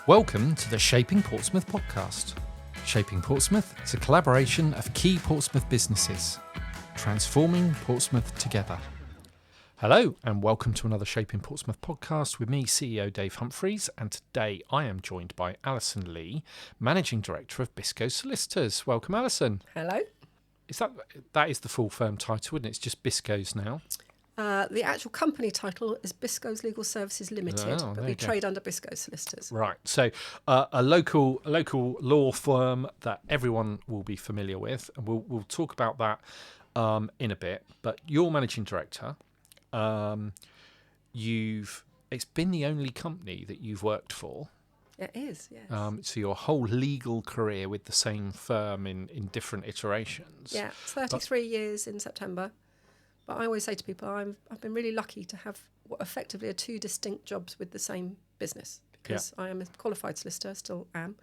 Welcome to the Shaping Portsmouth podcast. Shaping Portsmouth is a collaboration of key Portsmouth businesses, transforming Portsmouth together. Hello and welcome to another Shaping Portsmouth podcast with me, CEO Dave Humphries, and today I am joined by Alison Lee, Managing Director of Biscoes Solicitors. Welcome, Alison. Hello. That is the full firm title, isn't it? It's just Biscoes now. The actual company title is Biscoes Legal Services Limited, but we trade under Biscoes Solicitors. Right. So a local law firm that everyone will be familiar with, and we'll talk about that in a bit. But you're managing director. It's been the only company that you've worked for. It is, yes. So your whole legal career with the same firm in different iterations. Yeah, 33 years in September. But I always say to people, I've been really lucky to have what effectively are two distinct jobs with the same business, because I am a qualified solicitor, still am.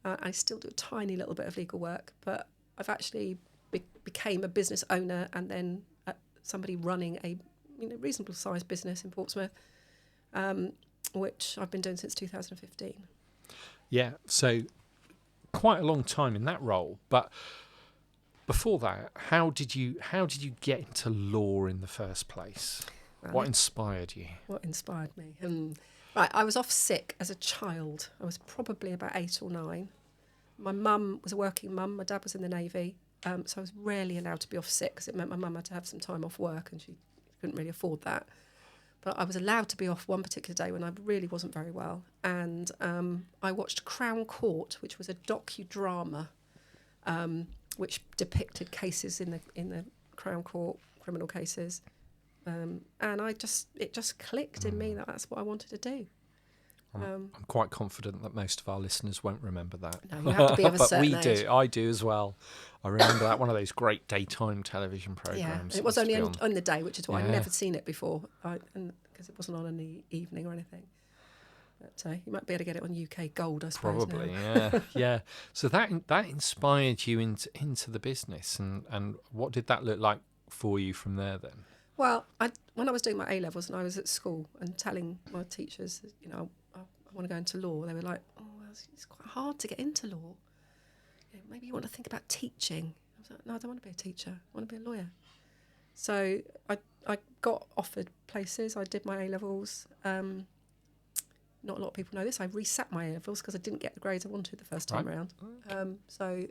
I still do a tiny little bit of legal work, but I've actually became a business owner and then somebody running a reasonable sized business in Portsmouth, which I've been doing since 2015. Yeah, so quite a long time in that role, but before that, how did you get into law in the first place? What inspired you? What inspired me? Right, I was off sick as a child. I was probably about 8 or 9. My mum was a working mum. My dad was in the Navy, so I was rarely allowed to be off sick because it meant my mum had to have some time off work and she couldn't really afford that. But I was allowed to be off one particular day when I really wasn't very well. And I watched Crown Court, which was a docudrama which depicted cases in the Crown Court, criminal cases. And it just clicked in me that that's what I wanted to do. I'm quite confident that most of our listeners won't remember that. No, you have to be of a certain age. But we do. I do as well. I remember that, one of those great daytime television programmes. Yeah, it was only on the day, which is why I'd never seen it before, because it wasn't on in the evening or anything. But you might be able to get it on UK Gold, I suppose. Probably, yeah. So that inspired you into the business, and what did that look like for you from there then? Well, when I was doing my A-levels and I was at school and telling my teachers, I want to go into law, they were like, oh, well, it's quite hard to get into law. Maybe you want to think about teaching. I was like, no, I don't want to be a teacher. I want to be a lawyer. So I got offered places. I did my A-levels. Not a lot of people know this. I resat my A-levels because I didn't get the grades I wanted the first time round. Resat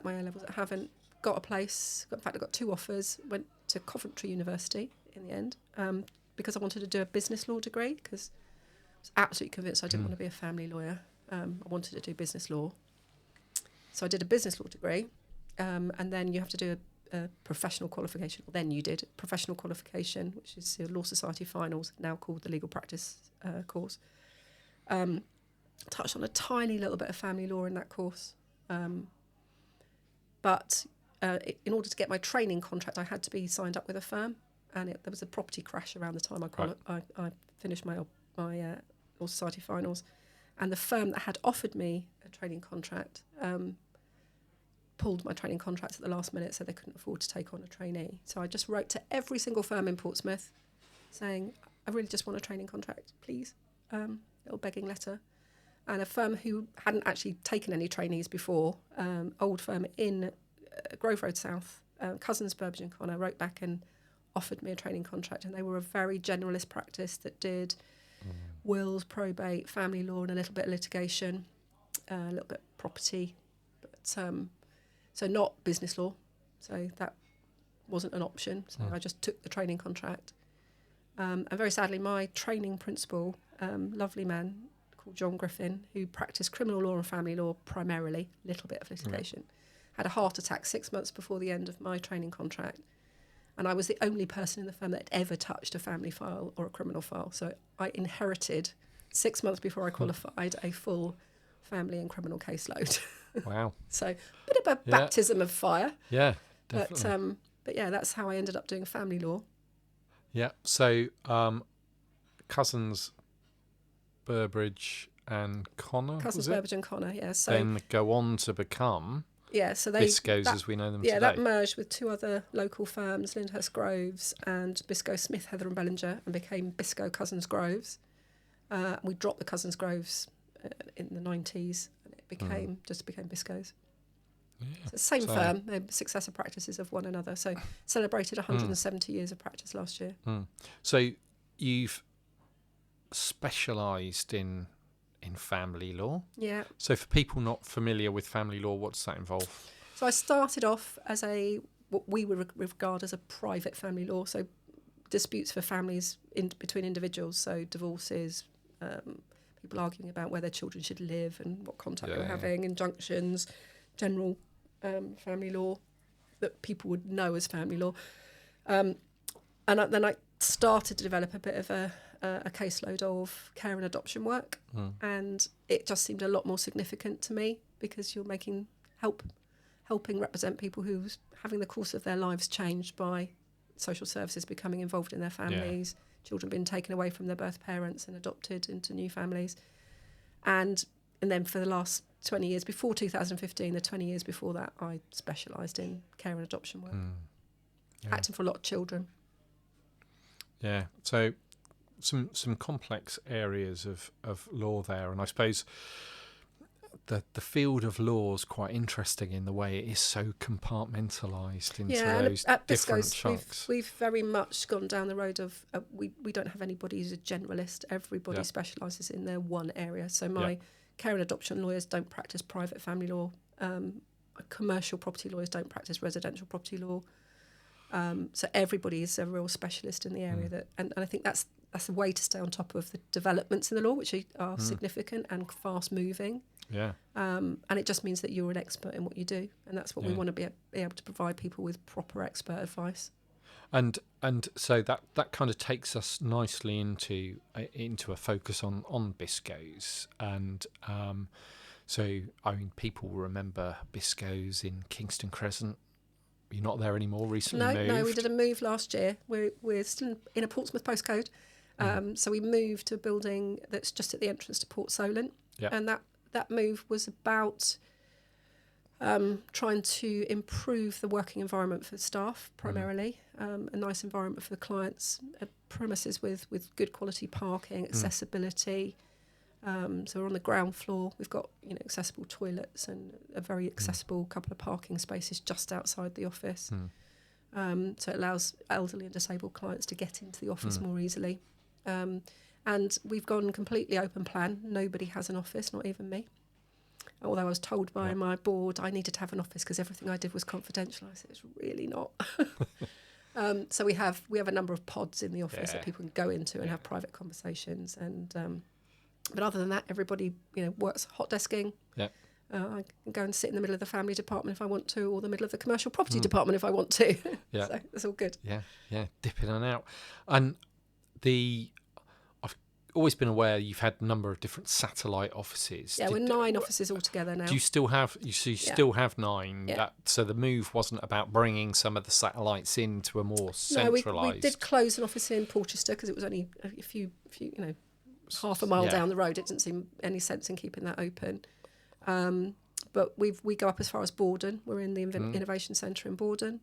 my A-levels. I haven't got a place. In fact, I got 2 offers. Went to Coventry University in the end because I wanted to do a business law degree because I was absolutely convinced I didn't want to be a family lawyer. I wanted to do business law. So I did a business law degree and then you have to do a professional qualification. Well, then you did professional qualification, which is the Law Society Finals, now called the Legal Practice course. Touched on a tiny little bit of family law in that course. But in order to get my training contract, I had to be signed up with a firm. And there was a property crash around the time I finished my Law Society Finals. And the firm that had offered me a training contract pulled my training contract at the last minute, so they couldn't afford to take on a trainee. So I just wrote to every single firm in Portsmouth saying, I really just want a training contract, please. Little begging letter. And a firm who hadn't actually taken any trainees before, old firm in Grove Road South, Cousins, Burbage and Connor, wrote back and offered me a training contract. And they were a very generalist practice that did wills, probate, family law and a little bit of litigation, a little bit of property. But so not business law, so that wasn't an option. So I just took the training contract. And very sadly, my training principal, lovely man called John Griffin, who practiced criminal law and family law primarily, a little bit of litigation, had a heart attack 6 months before the end of my training contract. And I was the only person in the firm that had ever touched a family file or a criminal file. So I inherited, 6 months before I qualified, a full family and criminal caseload. Wow. So a bit of a baptism of fire. Yeah, definitely. But yeah, that's how I ended up doing family law. Yeah. So Cousins, Burbage and Connor. Cousins, Burbage and Connor, yeah. So then go on to become so Biscoes as we know them today. Yeah, that merged with 2 other local firms, Lyndhurst Groves and Biscoe Smith, Heather and Bellinger, and became Biscoe Cousins Groves. We dropped the Cousins Groves in the 90s, and it became Biscoes. Yeah. So same firm, they're successor practices of one another. So celebrated 170 years of practice last year. So you've specialised in family law. Yeah. So for people not familiar with family law, what does that involve? So I started off as what we would regard as a private family law. So disputes for families between individuals. So divorces, people arguing about where their children should live and what contact they were having, injunctions, general family law that people would know as family law. And then I started to develop a bit of a caseload of care and adoption work, and it just seemed a lot more significant to me because you're helping represent people who's having the course of their lives changed by social services becoming involved in their families, children being taken away from their birth parents and adopted into new families. And then for the last 20 years, before 2015, the 20 years before that, I specialised in care and adoption work, acting for a lot of children. Yeah, so some complex areas of law there, and I suppose the field of law is quite interesting in the way it is so compartmentalised into those at different Biscoes, chunks. We've very much gone down the road of we don't have anybody who's a generalist. Everybody specialises in their one area. So my care and adoption lawyers don't practice private family law. Commercial property lawyers don't practice residential property law. So everybody is a real specialist in the area and I think that's a way to stay on top of the developments in the law, which are significant and fast moving. Yeah. And it just means that you're an expert in what you do, and that's what we want to be able to provide people with proper expert advice. And so that kind of takes us nicely into a focus on Biscoes, and so I mean people remember Biscoes in Kingston Crescent. You're not there anymore. Recently moved. No, we did a move last year. We're still in a Portsmouth postcode, so we moved to a building that's just at the entrance to Port Solent, and that move was about trying to improve the working environment for staff primarily, a nice environment for the clients, premises with good quality parking, accessibility. So we're on the ground floor. We've got accessible toilets and a very accessible couple of parking spaces just outside the office. So it allows elderly and disabled clients to get into the office more easily. And we've gone completely open plan. Nobody has an office, not even me. Although I was told by my board I needed to have an office because everything I did was confidential. I said, it's really not. So we have a number of pods in the office that people can go into and have private conversations. And but other than that, everybody works hot desking. Yeah. I can go and sit in the middle of the family department if I want to, or the middle of the commercial property department if I want to. Yeah. So it's all good. Yeah, dip in and out. And I've always been aware you've had a number of different satellite offices. Yeah, we're 9 offices altogether now. Do you still have? Still have 9. Yeah. So the move wasn't about bringing some of the satellites into a more centralised. No, we did close an office in Porchester because it was only a few half a mile down the road. It didn't seem any sense in keeping that open. But we go up as far as Borden. We're in the Innovation Centre in Borden.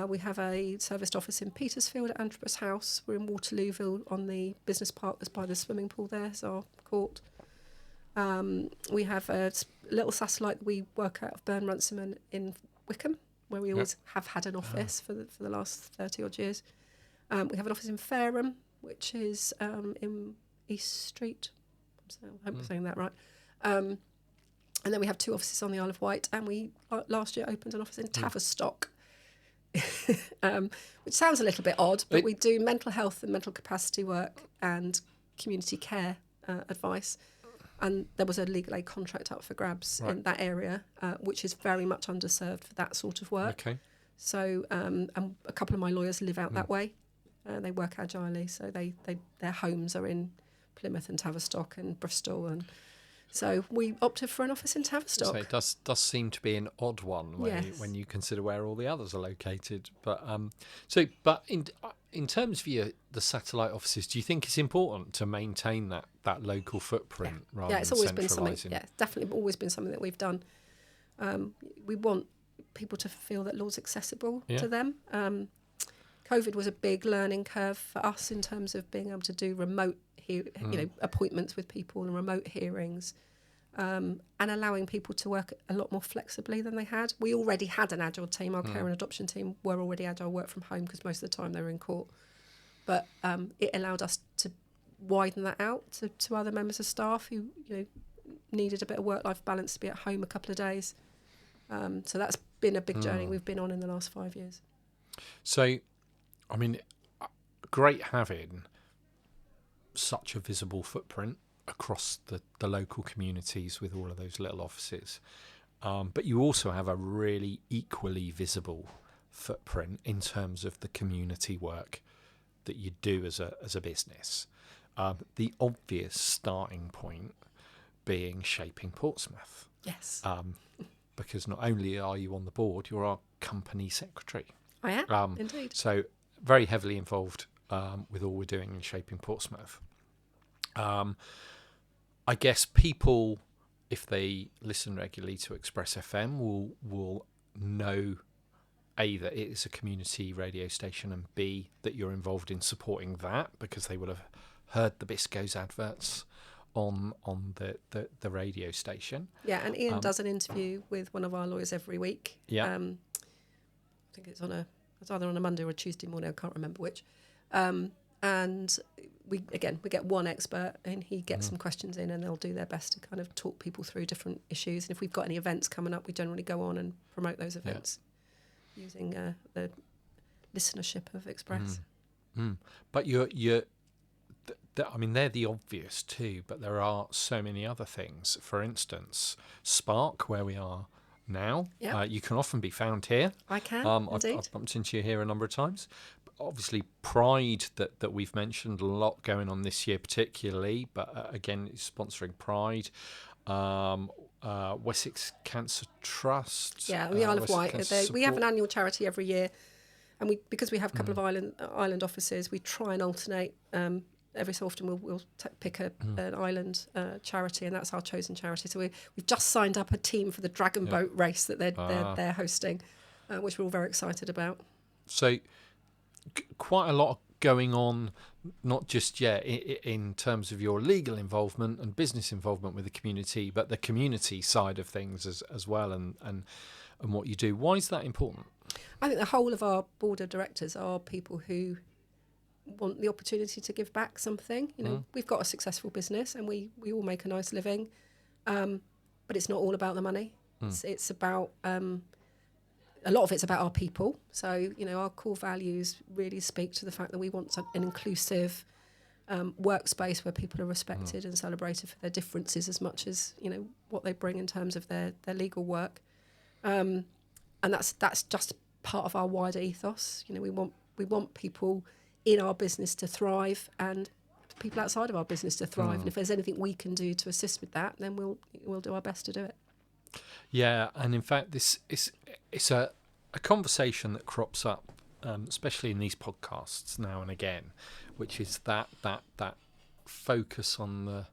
We have a serviced office in Petersfield at Antrobus House. We're in Waterlooville on the business park that's by the swimming pool there, so our court. We have a little satellite that we work out of Burn Runciman in Wickham, where we always have had an office for the last 30 odd years. We have an office in Fareham, which is in East Street. I hope I'm saying that right. And then we have 2 offices on the Isle of Wight, and we last year opened an office in Tavistock, which sounds a little bit odd, but we do mental health and mental capacity work and community care advice. And there was a legal aid contract up for grabs in that area, which is very much underserved for that sort of work. Okay. So and a couple of my lawyers live out that way. They work agilely, so their homes are in Plymouth and Tavistock and Bristol, and so we opted for an office in Tavistock. So it does seem to be an odd one when you consider where all the others are located. But in terms of the satellite offices, do you think it's important to maintain that local footprint rather than centralising? Been something. Yeah, definitely always been something that we've done. We want people to feel that law's accessible to them. COVID was a big learning curve for us in terms of being able to do remote appointments with people and remote hearings, and allowing people to work a lot more flexibly than they had. We already had an agile team. Our care and adoption team were already agile, work from home, because most of the time they were in court. But it allowed us to widen that out to other members of staff who needed a bit of work-life balance to be at home a couple of days. So that's been a big journey we've been on in the last 5 years. So, I mean, great having such a visible footprint across the local communities with all of those little offices. But you also have a really equally visible footprint in terms of the community work that you do as a business. The obvious starting point being Shaping Portsmouth. Yes. Because not only are you on the board, you're our company secretary. I am, indeed. So very heavily involved with all we're doing in Shaping Portsmouth. I guess people, if they listen regularly to Express FM, will know A, that it is a community radio station, and B, that you're involved in supporting that, because they will have heard the Biscoes adverts on the radio station. Yeah, and Ian does an interview with one of our lawyers every week. Yeah. I think it's either on a Monday or a Tuesday morning, I can't remember which. And we get one expert, and he gets some questions in, and they'll do their best to kind of talk people through different issues. And if we've got any events coming up, we generally go on and promote those events using the listenership of Express. But I mean, they're the obvious too, but there are so many other things. For instance, Spark, where we are now, you can often be found here. I can, indeed. I've bumped into you here a number of times. But obviously, Pride, that we've mentioned, a lot going on this year particularly, but again, sponsoring Pride. Wessex Cancer Trust. Yeah, the Isle of Wight. We have an annual charity every year, and because we have a couple of island offices, we try and alternate. Every so often we'll pick an island charity, and that's our chosen charity. So we've just signed up a team for the Dragon Boat race that they're hosting, which we're all very excited about. So quite a lot going on, not just in terms of your legal involvement and business involvement with the community, but the community side of things as well, and what you do. Why is that important? I think the whole of our board of directors are people who want the opportunity to give back something. We've got a successful business, and we all make a nice living, but it's not all about the money. It's about a lot of it's about our people. So our core values really speak to the fact that we want an inclusive workspace where people are respected and celebrated for their differences as much as what they bring in terms of their legal work, and that's just part of our wider ethos. We want people in our business to thrive, and people outside of our business to thrive. And if there's anything we can do to assist with that, then we'll do our best to do it. Yeah, and in fact, it's a conversation that crops up, especially in these podcasts now and again, which is that focus on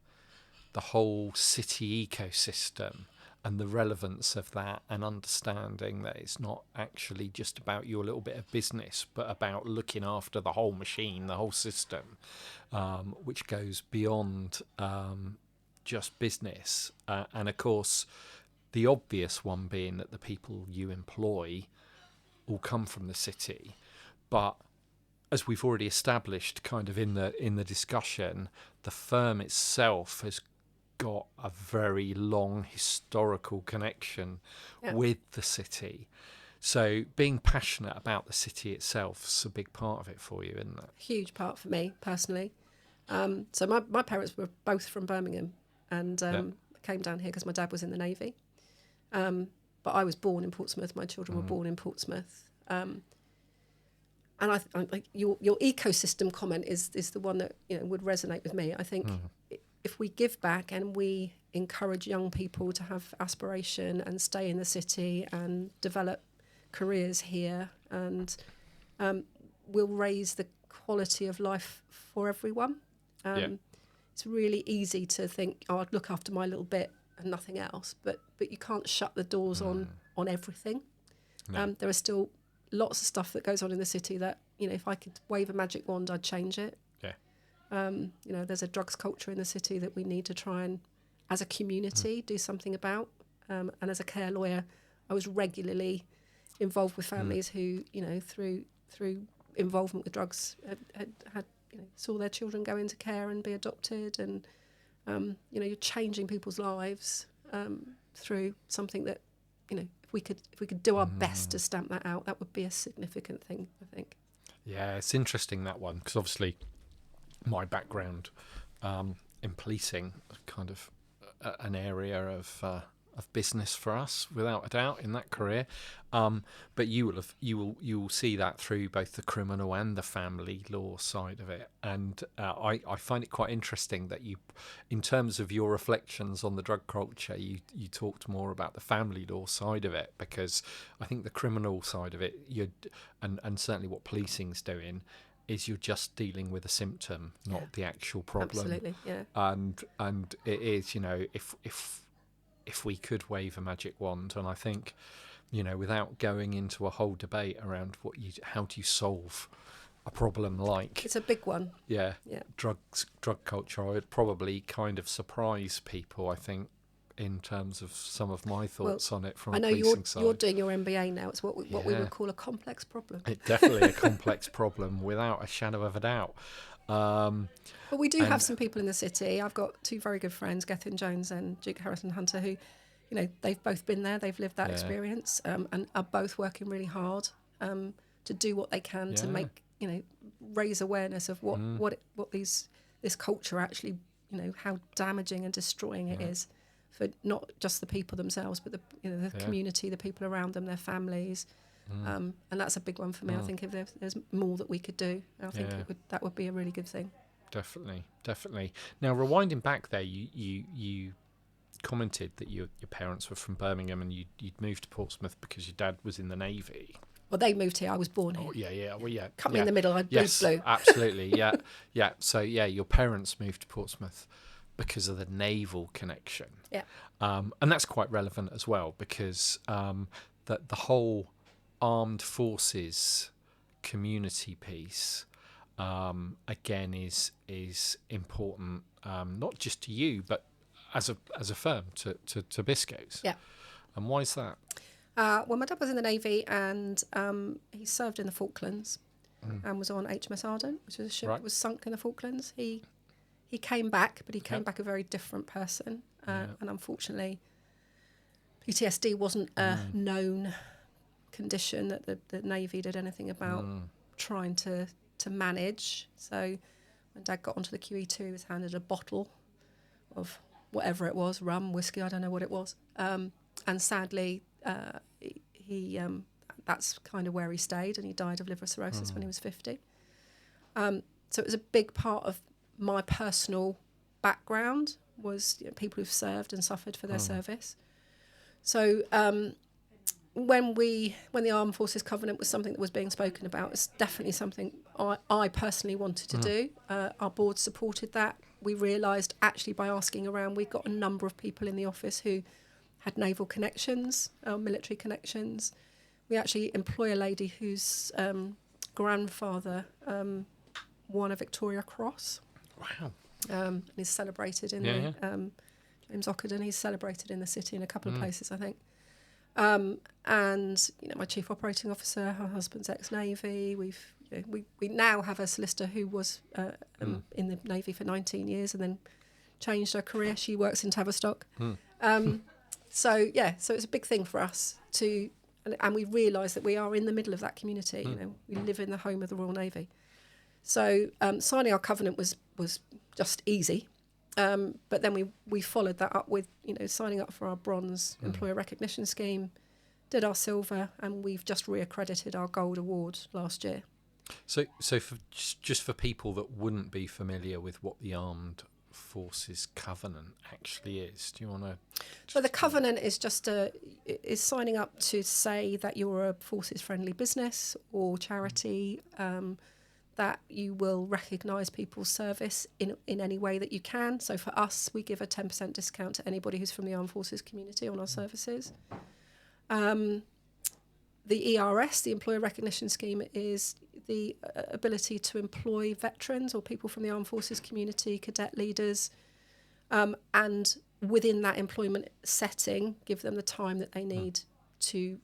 the whole city ecosystem and the relevance of that, and understanding that it's not actually just about your little bit of business, but about looking after the whole machine, the whole system, which goes beyond just business. And of course, the obvious one being that the people you employ all come from the city. But as we've already established kind of in the discussion, the firm itself has got a very long historical connection with the city. So being passionate about the city itself is a big part of it for you, isn't it? Huge part for me personally. So my parents were both from Birmingham, and came down here because my dad was in the Navy. But I was born in Portsmouth. My children were born in Portsmouth. And I like your ecosystem comment is the one that would resonate with me. I think if we give back and we encourage young people to have aspiration and stay in the city and develop careers here, and we'll raise the quality of life for everyone. It's really easy to think, I'd look after my little bit and nothing else, but you can't shut the doors on everything. No. There are still lots of stuff that goes on in the city that if I could wave a magic wand, I'd change it. There's a drugs culture in the city that we need to try and, as a community, do something about. And as a care lawyer, I was regularly involved with families who, through involvement with drugs, had saw their children go into care and be adopted, and you're changing people's lives through something that, if we could do our best to stamp that out, that would be a significant thing, I think. Yeah, it's interesting, that one, because obviously my background in policing, kind of an area of business for us, without a doubt, in that career. But you will see that through both the criminal and the family law side of it. And I find it quite interesting that you, in terms of your reflections on the drug culture, you talked more about the family law side of it, because I think the criminal side of it, and certainly what policing's doing, is you're just dealing with a symptom, not the actual problem. Absolutely, yeah. And it is, if we could wave a magic wand, and I think, without going into a whole debate around how do you solve a problem like, it's a big one. Yeah. Drug culture, I would probably kind of surprise people, I think, in terms of some of my thoughts on it from a policing side. You're doing your MBA now. It's what we would call a complex problem. It's definitely a complex problem, without a shadow of a doubt. But we do have some people in the city. I've got two very good friends, Gethin Jones and Duke Harrison Hunter, who, they've both been there, they've lived that experience, and are both working really hard to do what they can to make, raise awareness of what this culture actually, how damaging and destroying it is for not just the people themselves, but the community, the people around them, their families. And that's a big one for me. I think if there's more that we could do, I think that would be a really good thing. Definitely. Now, rewinding back there, you commented that your parents were from Birmingham, and you'd moved to Portsmouth because your dad was in the Navy. Well, they moved here. I was born here. Oh, yeah. Well, yeah. Cut me in the middle. I'd blue. Absolutely. Yeah. So, your parents moved to Portsmouth because of the naval connection. Yeah. And that's quite relevant as well, because that the whole armed forces community piece, again, is important, not just to you, but as a firm, to Biscoes. Yeah. And why is that? Well, my dad was in the Navy, and he served in the Falklands and was on HMS Arden, which was a ship that was sunk in the Falklands. He came back, but he came back a very different person. And unfortunately, PTSD wasn't a known condition that the Navy did anything about trying to manage. So when Dad got onto the QE2, he was handed a bottle of whatever it was, rum, whiskey, I don't know what it was. And sadly, he that's kind of where he stayed, and he died of liver cirrhosis when he was 50. So it was a big part of my personal background, was people who've served and suffered for their service. So when the Armed Forces Covenant was something that was being spoken about, it's definitely something I personally wanted to do. Our board supported that. We realised, actually, by asking around, we got a number of people in the office who had naval connections, military connections. We actually employ a lady whose grandfather won a Victoria Cross. Wow. And is celebrated in James Ockenden. He's celebrated in the city in a couple of places, I think. And my chief operating officer, her husband's ex-Navy. We now have a solicitor who was in the Navy for 19 years and then changed her career. She works in Tavistock. So it's a big thing for us and we realise that we are in the middle of that community. We live in the home of the Royal Navy. So signing our covenant was just easy. But then we followed that up with, signing up for our bronze employer recognition scheme, did our silver, and we've just reaccredited our gold award last year. So for people that wouldn't be familiar with what the Armed Forces Covenant actually is, do you want to? So the covenant is is signing up to say that you're a forces friendly business or charity. That you will recognise people's service in any way that you can. So for us, we give a 10% discount to anybody who's from the Armed Forces community on our services. The ERS, the Employer Recognition Scheme, is the ability to employ veterans or people from the armed forces community, cadet leaders, and within that employment setting, give them the time that they need to,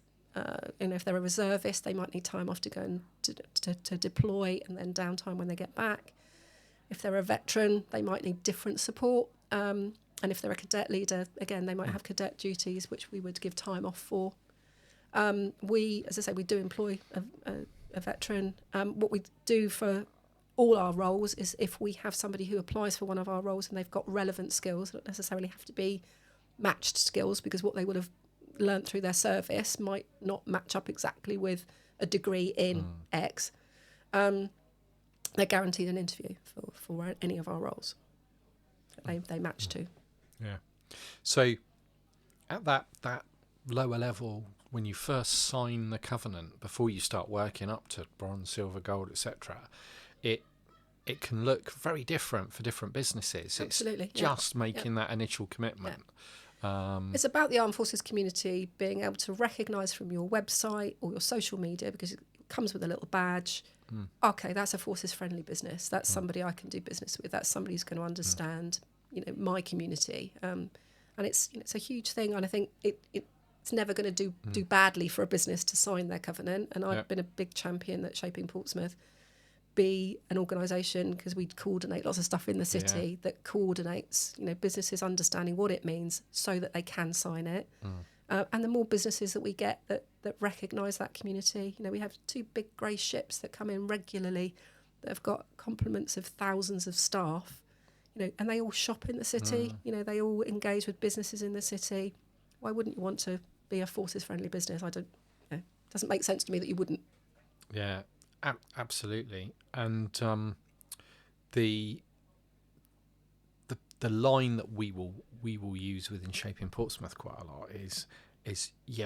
if they're a reservist, they might need time off to go and to deploy, and then downtime when they get back. If they're a veteran, they might need different support. And if they're a cadet leader, again, they might have cadet duties, which we would give time off for. We, as I say, we do employ a veteran. What we do for all our roles is if we have somebody who applies for one of our roles and they've got relevant skills, don't necessarily have to be matched skills, because what they would have learnt through their service might not match up exactly with a degree in X, they're guaranteed an interview for any of our roles that they match to. Yeah. So at that lower level, when you first sign the covenant, before you start working up to bronze, silver, gold, etc., it can look very different for different businesses. Absolutely. It's just making that initial commitment. It's about the armed forces community being able to recognise from your website or your social media, because it comes with a little badge. Okay, that's a forces friendly business. That's somebody I can do business with. That's somebody who's going to understand, my community. And it's a huge thing. And I think it's never going to do badly for a business to sign their covenant. And I've been a big champion that Shaping Portsmouth be an organisation, because we coordinate lots of stuff in the city that coordinates, businesses understanding what it means so that they can sign it. And the more businesses that we get that recognise that community, we have 2 big grey ships that come in regularly that have got complements of thousands of staff, and they all shop in the city, they all engage with businesses in the city. Why wouldn't you want to be a forces friendly business? It doesn't make sense to me that you wouldn't. Yeah. Absolutely. And the line that we will use within Shaping Portsmouth quite a lot is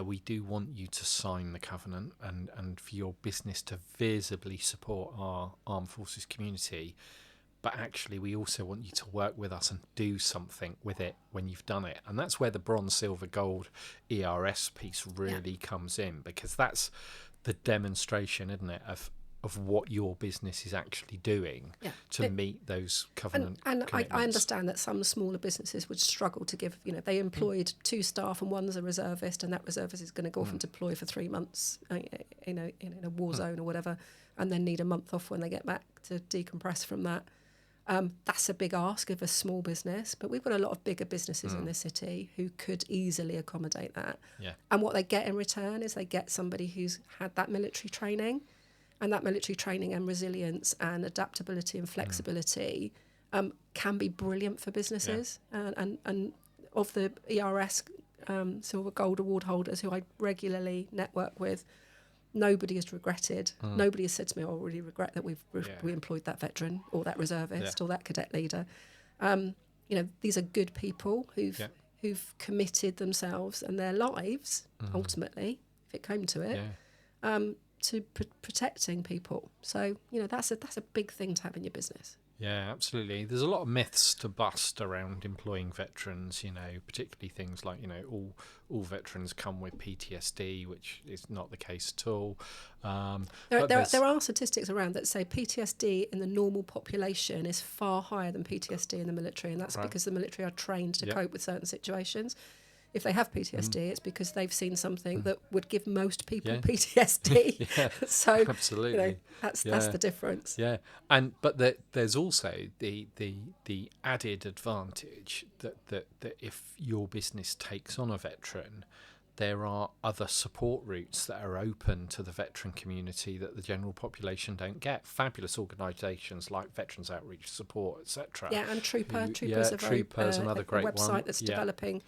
we do want you to sign the covenant and for your business to visibly support our armed forces community, but actually we also want you to work with us and do something with it when you've done it. And that's where the bronze, silver, gold ERS piece really comes in, because that's the demonstration, isn't it, of what your business is actually doing to meet those covenant commitments. I understand that some smaller businesses would struggle to give, they employed 2 staff and one's a reservist, and that reservist is going to go off and deploy for 3 months in a war zone or whatever, and then need a month off when they get back to decompress from that. That's a big ask of a small business, but we've got a lot of bigger businesses in the city who could easily accommodate that. Yeah. And what they get in return is they get somebody who's had that military training, and that military training and resilience and adaptability and flexibility can be brilliant for businesses. And of the ERS Silver Gold Award holders who I regularly network with, nobody has regretted. Nobody has said to me, "Oh, I really regret that we employed that veteran or that reservist or that cadet leader." These are good people who've committed themselves and their lives, ultimately, if it came to it, to protecting people. So that's a big thing to have in your business. Yeah, absolutely. There's a lot of myths to bust around employing veterans, particularly things like, all veterans come with PTSD, which is not the case at all. There are statistics around that say PTSD in the normal population is far higher than PTSD in the military, and that's because the military are trained to cope with certain situations. If they have PTSD, it's because they've seen something that would give most people PTSD. So absolutely, that's the difference. Yeah, but there's also the added advantage that if your business takes on a veteran, there are other support routes that are open to the veteran community that the general population don't get. Fabulous organisations like Veterans Outreach Support, etc. Yeah, and Troopers, another great website one that's developing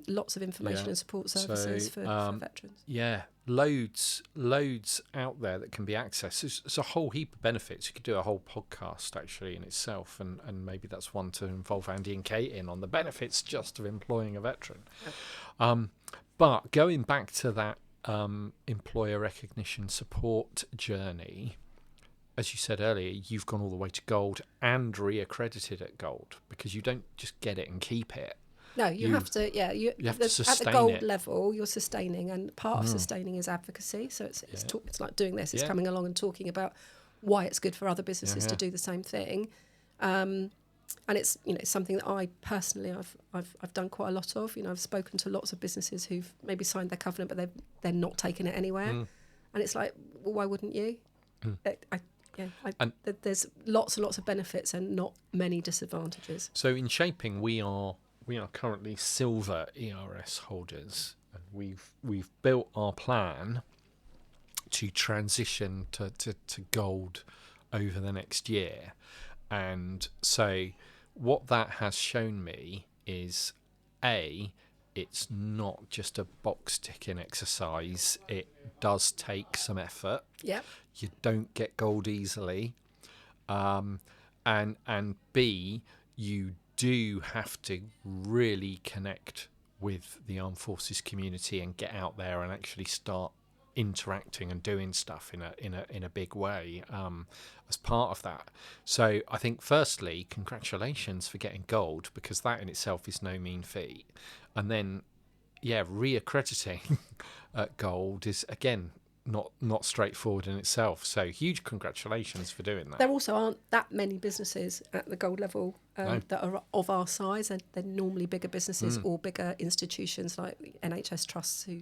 lots of information and support services for veterans. Yeah, loads out there that can be accessed. There's a whole heap of benefits. You could do a whole podcast actually in itself, and maybe that's one to involve Andy and Kate in on the benefits just of employing a veteran. But going back to that employer recognition support journey, as you said earlier, you've gone all the way to gold and re-accredited at gold, because you don't just get it and keep it. No, you have to. Yeah, you have to sustain at the gold it. level, you're sustaining, and part of sustaining is advocacy. So it's like doing this. It's coming along and talking about why it's good for other businesses to do the same thing. And it's something that I personally I've done quite a lot of. I've spoken to lots of businesses who've maybe signed their covenant, but they're not taking it anywhere. And it's like, well, why wouldn't you? There's lots and lots of benefits and not many disadvantages. So in Shaping, we are currently silver ERS holders, and we've built our plan to transition to gold over the next year. And so what that has shown me is, it's not just a box ticking exercise. It does take some effort. Yeah. You don't get gold easily. And B, you do have to really connect with the armed forces community and get out there and actually start interacting and doing stuff in a big way as part of that. So I think, firstly, congratulations for getting gold, because that in itself is no mean feat. And then reaccrediting at gold is, again, not straightforward in itself. So huge congratulations for doing that. There also aren't that many businesses at the gold level that are of our size, and they're normally bigger businesses or bigger institutions like NHS trusts who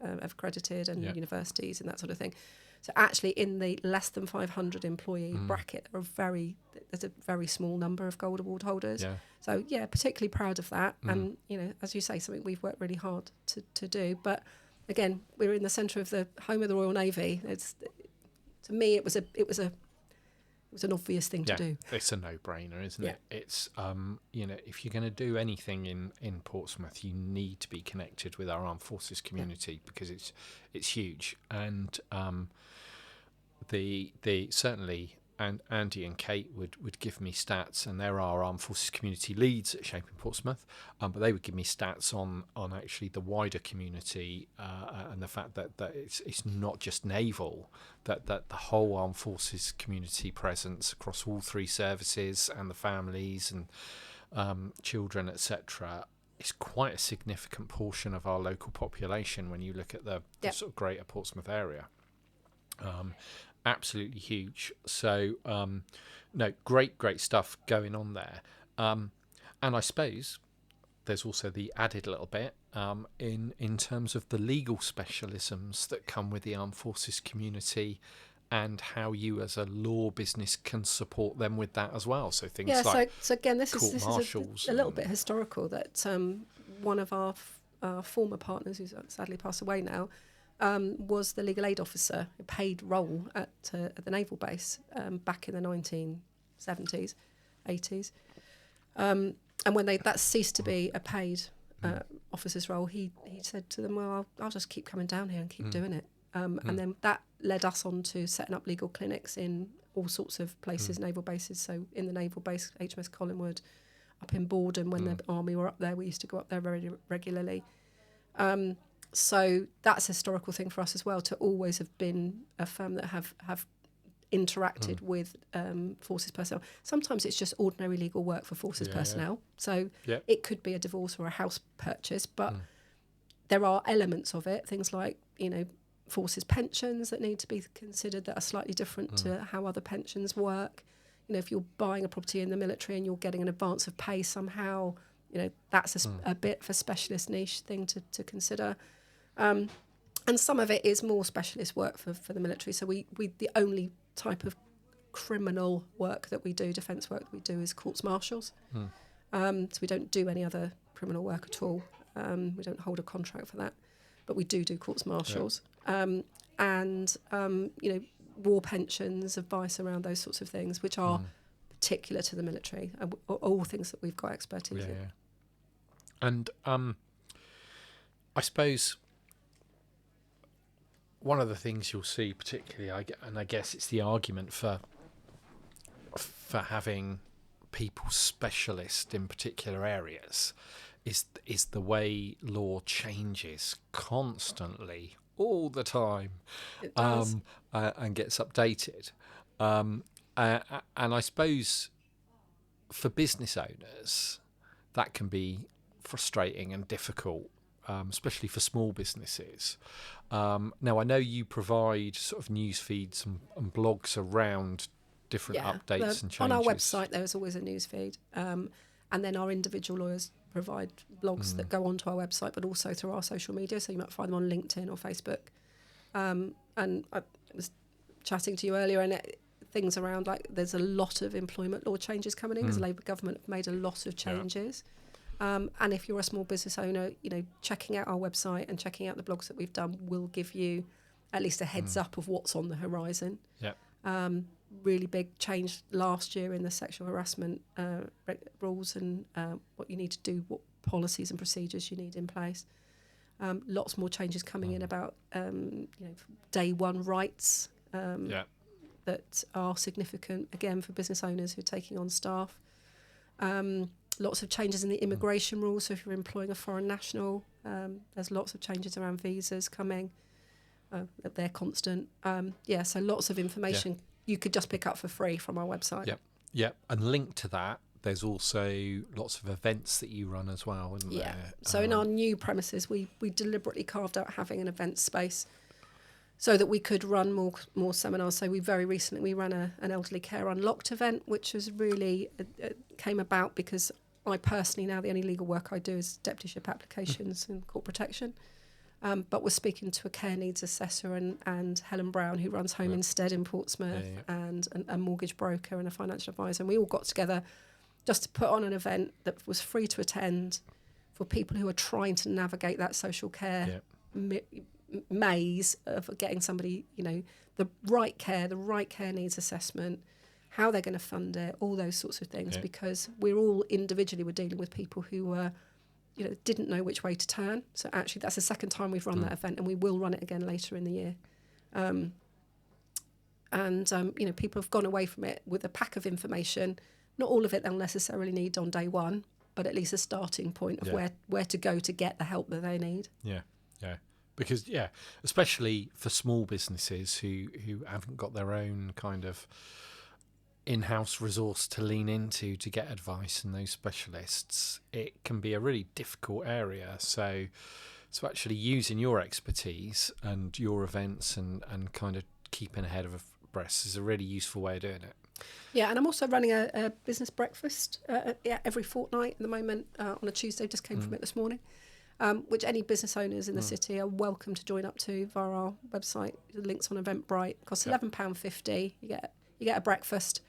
have accredited, and universities and that sort of thing. So actually, in the less than 500 employee bracket, there's a very small number of gold award holders. Yeah. So particularly proud of that. And as you say, something we've worked really hard to do. But again, we're in the centre of the home of the Royal Navy. To me, it was an obvious thing to do. It's a no-brainer, isn't it? It's if you're going to do anything in Portsmouth, you need to be connected with our armed forces community, because it's huge. And the certainly, and Andy and Kate would give me stats, and there are armed forces community leads at Shaping Portsmouth, but they would give me stats on actually the wider community, and the fact that it's not just naval, that the whole armed forces community presence across all three services and the families and children, etc., is quite a significant portion of our local population when you look at the sort of greater Portsmouth area. Absolutely huge. So great stuff going on there. And I suppose there's also the added little bit in terms of the legal specialisms that come with the armed forces community, and how you as a law business can support them with that as well. So things like so again, this is a little bit historical, that one of our former partners, who's sadly passed away now, was the legal aid officer, a paid role at the naval base back in the 1970s, 80s. And when that ceased to be a paid officer's role, he said to them, well, I'll just keep coming down here and keep doing it. And then that led us on to setting up legal clinics in all sorts of places, naval bases. So in the naval base, HMS Collingwood, up in Borden, when the army were up there, we used to go up there very regularly. So that's a historical thing for us as well, to always have been a firm that have interacted with forces personnel. Sometimes it's just ordinary legal work for forces personnel. So it could be a divorce or a house purchase, but there are elements of it, things like, forces pensions that need to be considered, that are slightly different to how other pensions work. If you're buying a property in the military and you're getting an advance of pay somehow, that's a bit of a specialist niche thing to consider. And some of it is more specialist work for the military. So we the only type of criminal work that we do, defence work that we do, is courts martials. So we don't do any other criminal work at all. We don't hold a contract for that, but we do courts martials. And war pensions, advice around those sorts of things, which are particular to the military, all things that we've got expertise in. And I suppose one of the things you'll see particularly, and I guess it's the argument for having people specialist in particular areas, is the way law changes constantly, all the time. It does. And gets updated. And I suppose for business owners, that can be frustrating and difficult, especially for small businesses. Now, I know you provide sort of news feeds and blogs around different updates and changes. On our website, there's always a news feed. And then our individual lawyers provide blogs that go onto our website, but also through our social media. So you might find them on LinkedIn or Facebook. And I was chatting to you earlier, and things around, like, there's a lot of employment law changes coming in because the Labour government have made a lot of changes. And if you're a small business owner, checking out our website and checking out the blogs that we've done will give you at least a heads up of what's on the horizon. Really big change last year in the sexual harassment rules and what you need to do, what policies and procedures you need in place. Lots more changes coming in about day one rights that are significant, again, for business owners who are taking on staff. Lots of changes in the immigration rules. So if you're employing a foreign national, there's lots of changes around visas coming. They're constant. So lots of information you could just pick up for free from our website. And linked to that, there's also lots of events that you run as well, isn't there? So in our new premises, we deliberately carved out having an event space so that we could run more seminars. So we very recently ran an elderly care unlocked event, which was really came about because I personally, now the only legal work I do is deputyship applications and court protection. But we're speaking to a care needs assessor and Helen Brown, who runs Home Instead in Portsmouth, and a mortgage broker and a financial advisor. And we all got together just to put on an event that was free to attend for people who are trying to navigate that social care maze of getting somebody, the right care needs assessment, how they're going to fund it, all those sorts of things, because we're all individually, we're dealing with people who were, didn't know which way to turn. So actually that's the second time we've run that event, and we will run it again later in the year. People have gone away from it with a pack of information. Not all of it they'll necessarily need on day one, but at least a starting point of where to go to get the help that they need. Because especially for small businesses who haven't got their own kind of in-house resource to lean into to get advice and those specialists, it can be a really difficult area. So actually using your expertise and your events and kind of keeping ahead of abreast is a really useful way of doing it. Yeah, and I'm also running a business breakfast every fortnight at the moment on a Tuesday. Just came from it this morning, which any business owners in the city are welcome to join up to via our website. The link's on Eventbrite. It costs £11.50. You get a breakfast,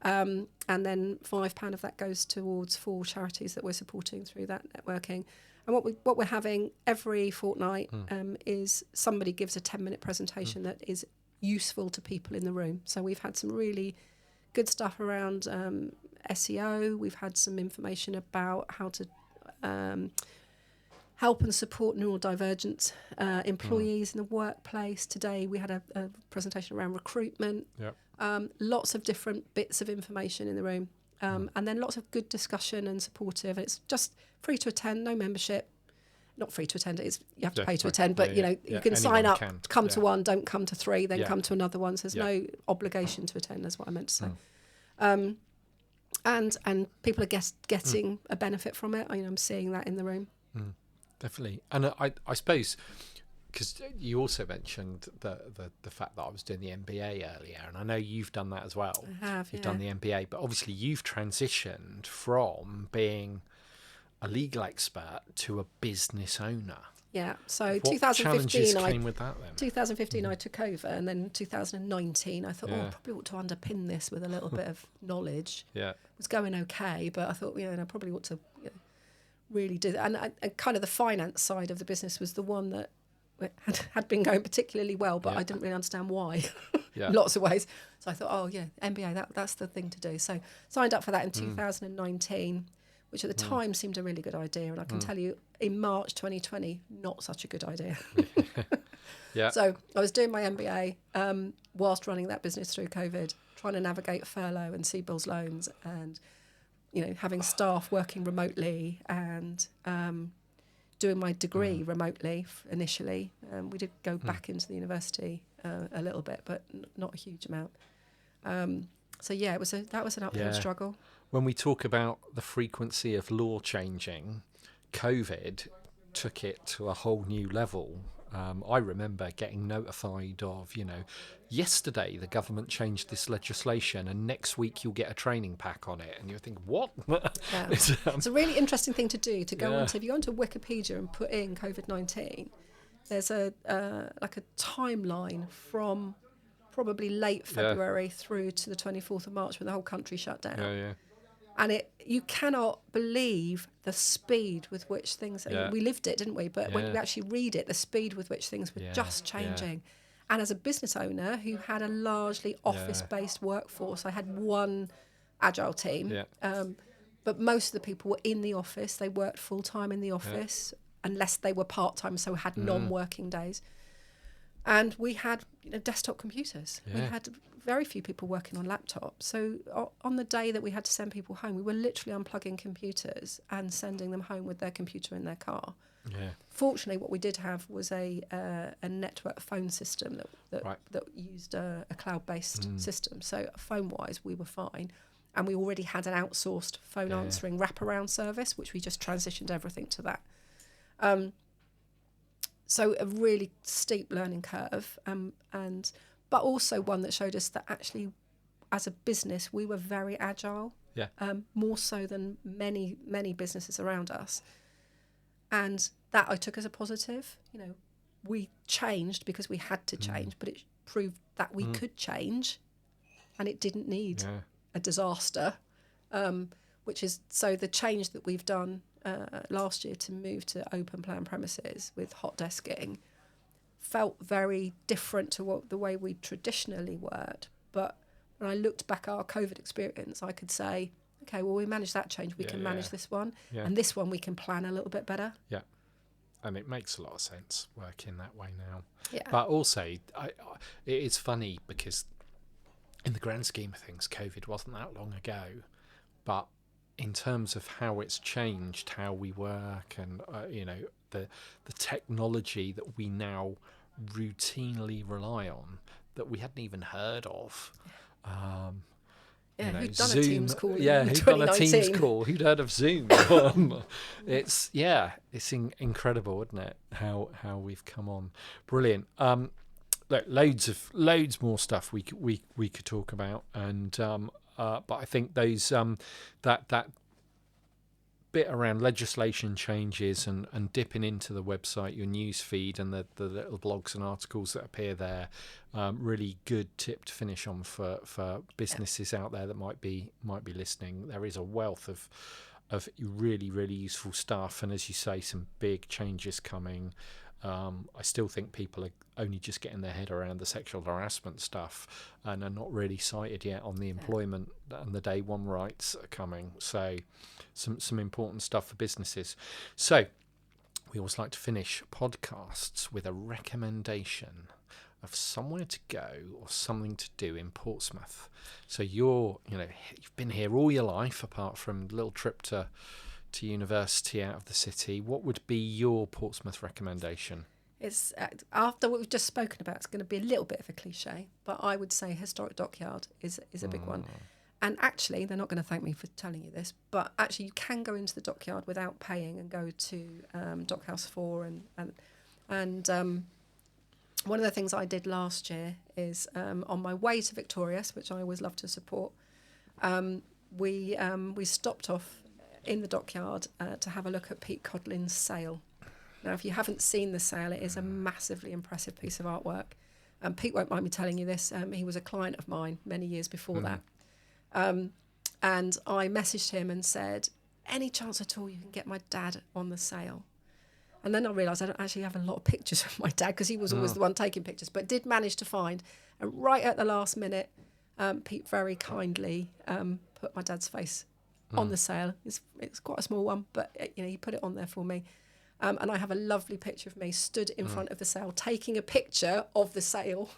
and then £5 of that goes towards 4 charities that we're supporting through that networking. And what we're having every fortnight is somebody gives a 10-minute presentation that is useful to people in the room. So we've had some really good stuff around SEO. We've had some information about how to help and support neurodivergent employees in the workplace. Today we had a presentation around recruitment. Lots of different bits of information in the room. And then lots of good discussion and supportive. It's just free to attend, no membership. Not free to attend, you have to pay to attend, but you can sign up, come to one, don't come to 3, then come to another one. So there's no obligation to attend, is what I meant to say. And people are getting a benefit from it. I'm seeing that in the room. Definitely. And I suppose, because you also mentioned the fact that I was doing the MBA earlier, and I know you've done that as well. I have, You've done the MBA, but obviously you've transitioned from being a legal expert to a business owner. Yeah, so what 2015, challenges came with that then? 2015 I took over, and then 2019 I thought, I probably ought to underpin this with a little bit of knowledge. It was going okay, but I thought, I probably ought to really do that. And kind of the finance side of the business was the one that had been going particularly well, but I didn't really understand why in lots of ways. So I thought, MBA, that's the thing to do. So signed up for that in 2019. Which at the time seemed a really good idea. And I can tell you, in March 2020, not such a good idea. So I was doing my MBA whilst running that business through COVID, trying to navigate furlough and CBILS loans and, having staff working remotely and doing my degree remotely initially. We did go back into the university a little bit, but not a huge amount. That was an uphill struggle. When we talk about the frequency of law changing, COVID took it to a whole new level. I remember getting notified of, yesterday the government changed this legislation and next week you'll get a training pack on it. And you think, what? Yeah. It's a really interesting thing to do, to go Yeah. onto, if you go onto Wikipedia and put in COVID-19, there's a timeline from probably late February through to the 24th of March when the whole country shut down. Yeah. And you cannot believe the speed with which things... Yeah. We lived it, didn't we? But when Yeah. you actually read it, the speed with which things were just changing. And as a business owner who had a largely office-based workforce, I had one agile team. Yeah. But most of the people were in the office. They worked full-time in the office, unless they were part-time, so had non-working days. And we had desktop computers. Yeah. We had very few people working on laptops. So on the day that we had to send people home, we were literally unplugging computers and sending them home with their computer in their car. Yeah. Fortunately, what we did have was a network phone system that used a cloud-based system. So phone-wise, we were fine. And we already had an outsourced phone answering wraparound service, which we just transitioned everything to that. So a really steep learning curve, but also one that showed us that actually, as a business, we were very agile, more so than many businesses around us. And that I took as a positive. We changed because we had to change, but it proved that we could change, and it didn't need a disaster. Which is so the change that we've done last year to move to open plan premises with hot desking felt very different to the way we traditionally worked. But when I looked back at our COVID experience, I could say, okay, well, we managed that change. We can manage this one. Yeah. And this one we can plan a little bit better. Yeah. And it makes a lot of sense working that way now. Yeah. But also, it's funny because in the grand scheme of things, COVID wasn't that long ago. But in terms of how it's changed how we work and, the technology that we now routinely rely on that we hadn't even heard of. Who'd done Zoom, a Teams call in who'd done a 2019? Teams call? Who'd heard of Zoom? It's incredible, isn't it? How we've come on. Brilliant. Look, loads more stuff we could talk about, and but I think those that bit around legislation changes and dipping into the website, your news feed, and the little blogs and articles that appear there, really good tip to finish on for businesses out there that might be listening. There is a wealth of really, really useful stuff, and as you say, some big changes coming. I still think people are only just getting their head around the sexual harassment stuff and are not really sighted yet on the employment and the day one rights are coming. So some important stuff for businesses. So we always like to finish podcasts with a recommendation of somewhere to go or something to do in Portsmouth. So you've been here all your life apart from a little trip to university out of the city. What would be your Portsmouth recommendation? It's after what we've just spoken about, it's going to be a little bit of a cliche, but I would say historic dockyard is a big one. And actually, they're not going to thank me for telling you this, but actually you can go into the dockyard without paying and go to Dockhouse 4 and one of the things I did last year is on my way to Victorious, which I always love to support, we stopped off in the dockyard to have a look at Pete Codlin's sail. Now, if you haven't seen the sail, it is a massively impressive piece of artwork. Pete won't mind me telling you this. He was a client of mine many years before that. And I messaged him and said, any chance at all you can get my dad on the sail? And then I realised I don't actually have a lot of pictures of my dad because he was always the one taking pictures, but did manage to find. And right at the last minute, Pete very kindly put my dad's face on the sail. It's quite a small one, but he put it on there for me. And I have a lovely picture of me stood in front of the sail, taking a picture of the sail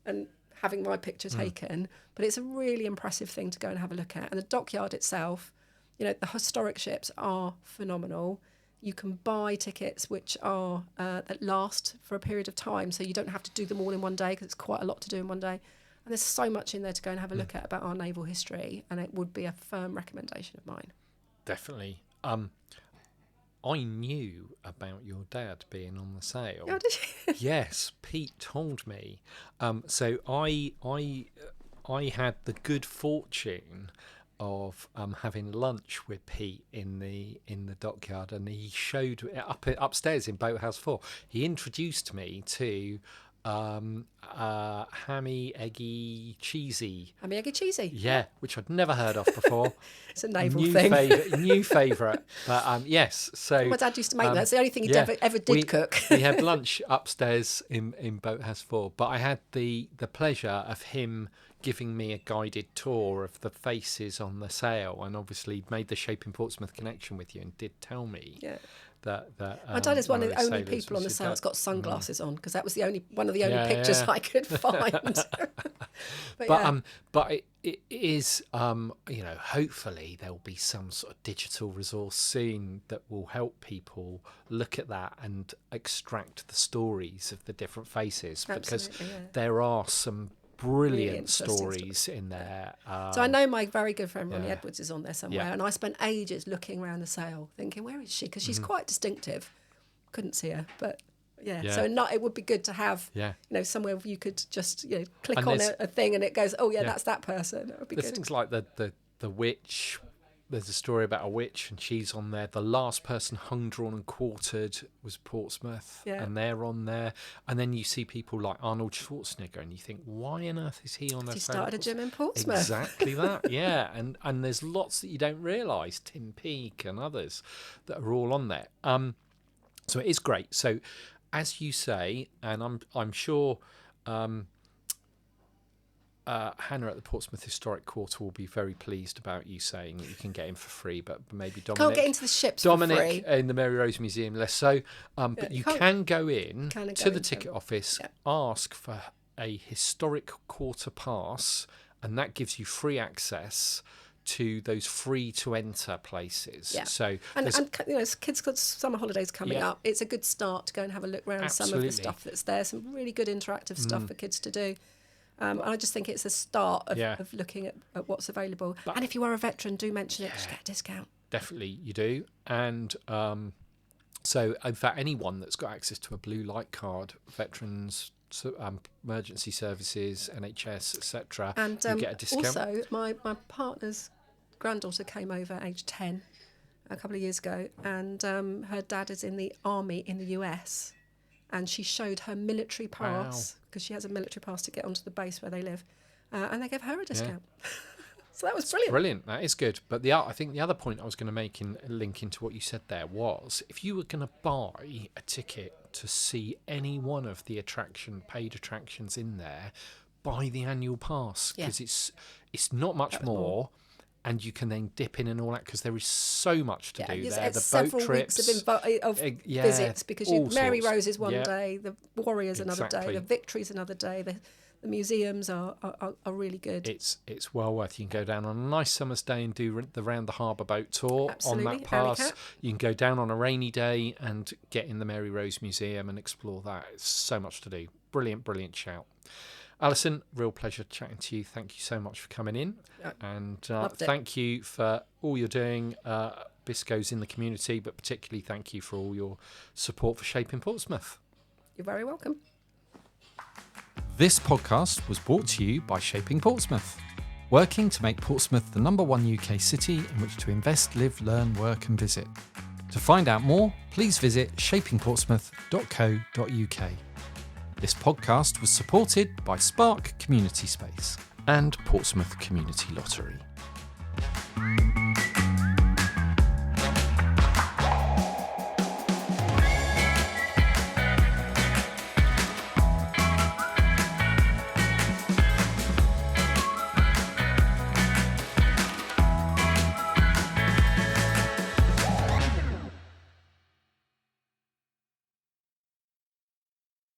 and having my picture taken. But it's a really impressive thing to go and have a look at. And the dockyard itself, the historic ships are phenomenal. You can buy tickets which are that last for a period of time, so you don't have to do them all in one day because it's quite a lot to do in one day. And there's so much in there to go and have a look at about our naval history, and it would be a firm recommendation of mine. Definitely. I knew about your dad being on the sale. Oh, did you? Yes, Pete told me. So I had the good fortune of having lunch with Pete in the dockyard, and he showed upstairs in Boathouse 4. He introduced me to hammy eggy cheesy. Hammy eggy cheesy. Yeah, which I'd never heard of before. It's a naval thing. New favourite. But yes, so my dad used to make that. It's the only thing he ever did cook. We had lunch upstairs in Boathouse 4, but I had the pleasure of him giving me a guided tour of the faces on the sale, and obviously made the Shaping Portsmouth connection with you, and did tell me that my dad is one of the only people on the sale that's got sunglasses on, because that was one of the only pictures I could find. But it is hopefully there'll be some sort of digital resource soon that will help people look at that and extract the stories of the different faces. Absolutely, because there are some brilliant stories in there. So I know my very good friend Ronnie Edwards is on there somewhere, and I spent ages looking around the sale thinking, where is she? Because she's quite distinctive. Couldn't see her, but so it would be good to have somewhere you could just click on a thing and it goes, that's that person. That would be good. Things like the witch. There's a story about a witch, and she's on there. The last person hung, drawn and quartered was Portsmouth, and they're on there. And then you see people like Arnold Schwarzenegger, and you think, why on earth is he on there? He started a gym in Portsmouth. Exactly that, yeah. And there's lots that you don't realise, Tim Peake and others, that are all on there. So it is great. So, as you say, and I'm sure Hannah at the Portsmouth Historic Quarter will be very pleased about you saying that you can get in for free, but maybe Dominic can't get into the ships for free. In the Mary Rose Museum less so. But you can go in to the ticket office, ask for a historic quarter pass, and that gives you free access to those free to enter places. So kids got summer holidays coming up. It's a good start to go and have a look around some of the stuff that's there. Some really good interactive stuff for kids to do. I just think it's a start of looking at what's available. And if you are a veteran, do mention it, just get a discount. Definitely you do. And so in fact, anyone that's got access to a blue light card, veterans, emergency services, NHS, etc., you get a discount. Also, my partner's granddaughter came over aged 10 a couple of years ago, and her dad is in the army in the US. And she showed her military pass, because she has a military pass to get onto the base where they live, and they gave her a discount. So that was brilliant. Brilliant, that is good. But I think the other point I was going to make in linking to what you said there was, if you were going to buy a ticket to see any one of the paid attractions in there, buy the annual pass, because it's not much more. And you can then dip in and all that, because there is so much to do there. The boat trips, weeks of visits, because Mary Rose is one day, the Warrior's another day, the Victory's another day. The museums are really good. It's well worth. You can go down on a nice summer's day and do the round the harbour boat tour on that pass. You can go down on a rainy day and get in the Mary Rose Museum and explore that. It's so much to do. Brilliant shout. Alison, real pleasure chatting to you. Thank you so much for coming in. And thank you for all you're doing, Biscoes in the community, but particularly thank you for all your support for Shaping Portsmouth. You're very welcome. This podcast was brought to you by Shaping Portsmouth, working to make Portsmouth the #1 UK city in which to invest, live, learn, work and visit. To find out more, please visit shapingportsmouth.co.uk. This podcast was supported by Spark Community Space and Portsmouth Community Lottery.